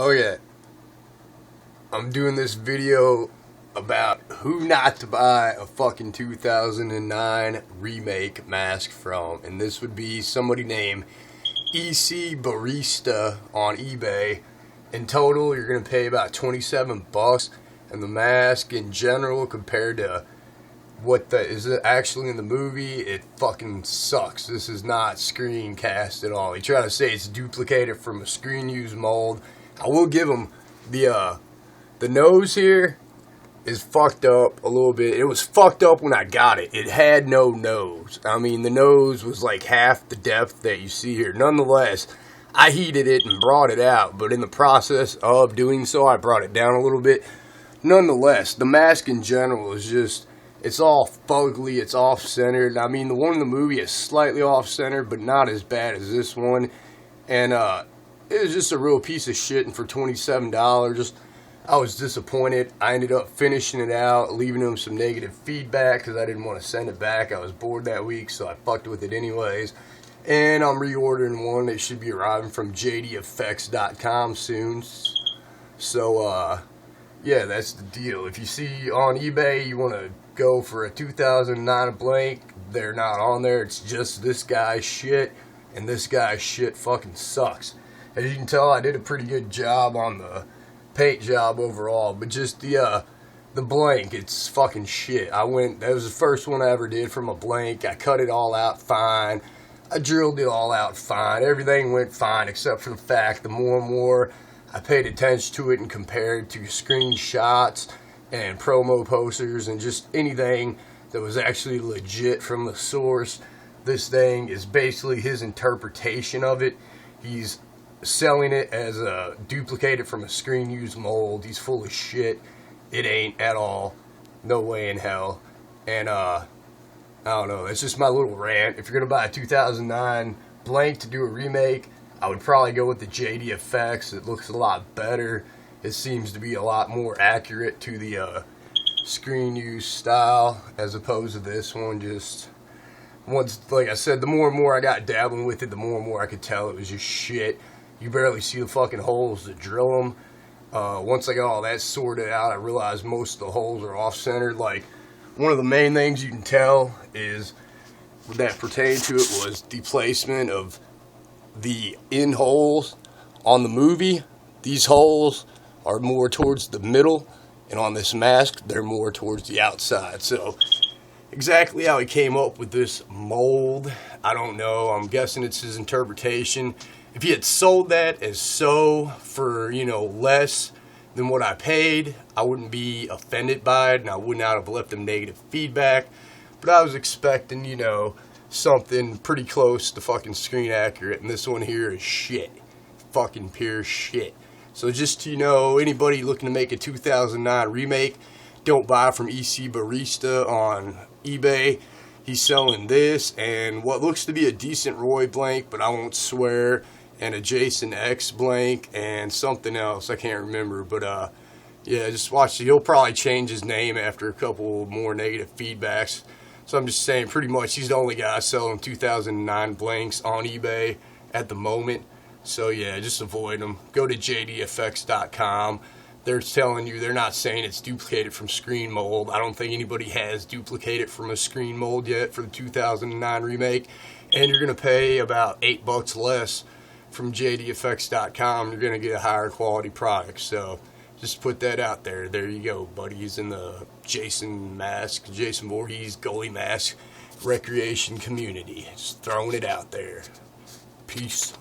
Oh yeah, I'm doing this video about who not to buy a fucking 2009 Remake Mask from, and this would be somebody named ecbarista on eBay. In total, you're gonna pay about 27 bucks, and the mask in general compared to what is actually in the movie, it fucking sucks. This is not screencast at all. He tried to say it's duplicated from a screen used mold. I will give him the nose here is fucked up a little bit. It was fucked up when I got it. It had no nose. I mean, the nose was like half the depth that you see here. Nonetheless, I heated it and brought it out, but in the process of doing so, I brought it down a little bit. Nonetheless, the mask in general is just, it's all fugly, it's off-centered. I mean, the one in the movie is slightly off-centered, but not as bad as this one. And it was just a real piece of shit, and for $27, I was disappointed. I ended up finishing it out, leaving him some negative feedback because I didn't want to send it back. I was bored that week, so I fucked with it anyways. And I'm reordering one. It should be arriving from JDFX.com soon. So, yeah, that's the deal. If you see on eBay you want to go for a 2009 blank, they're not on there. It's just this guy's shit, and this guy's shit fucking sucks. As you can tell, I did a pretty good job on the paint job overall, but just the blank, it's fucking shit. That was the first one I ever did from a blank. I cut it all out fine. I drilled it all out fine. Everything went fine except for the fact the more and more I paid attention to it and compared to screenshots and promo posters and just anything that was actually legit from the source. This thing is basically his interpretation of it. He's selling it as a duplicated from a screen used mold. He's full of shit. It ain't at all. No way in hell. And I don't know, that's just my little rant. If you're gonna buy a 2009 blank to do a remake, I would probably go with the JDFX. It looks a lot better. It seems to be a lot more accurate to the screen use style as opposed to this one. Just once, like I said, the more and more I got dabbling with it, the more and more I could tell it was just shit. You barely see the fucking holes to drill them. Once I got all that sorted out, I realized most of the holes are off-centered. Like, one of the main things you can tell is that pertained to it was the placement of the in holes on the movie. These holes are more towards the middle, and on this mask they're more towards the outside. So exactly how he came up with this mold, I don't know. I'm guessing it's his interpretation. If he had sold that as so for, you know, less than what I paid, I wouldn't be offended by it, and I would not have left him negative feedback. But I was expecting, you know, something pretty close to fucking screen accurate, and this one here is shit. Fucking pure shit. So just, you know, anybody looking to make a 2009 remake, don't buy from ecbarista on eBay. He's selling this and what looks to be a decent Roy blank, but I won't swear, and a Jason X blank and something else I can't remember. But yeah, just watch. He'll probably change his name after a couple more negative feedbacks. So I'm just saying, pretty much he's the only guy selling 2009 blanks on eBay at the moment. So yeah, just avoid them. Go to jdfx.com. They're telling you, they're not saying it's duplicated from screen mold. I don't think anybody has duplicated from a screen mold yet for the 2009 remake. And you're going to pay about $8 less from jdfx.com. You're going to get a higher quality product. So just put that out there. There you go, buddies, in the Jason Voorhees goalie mask recreation community. Just throwing it out there. Peace.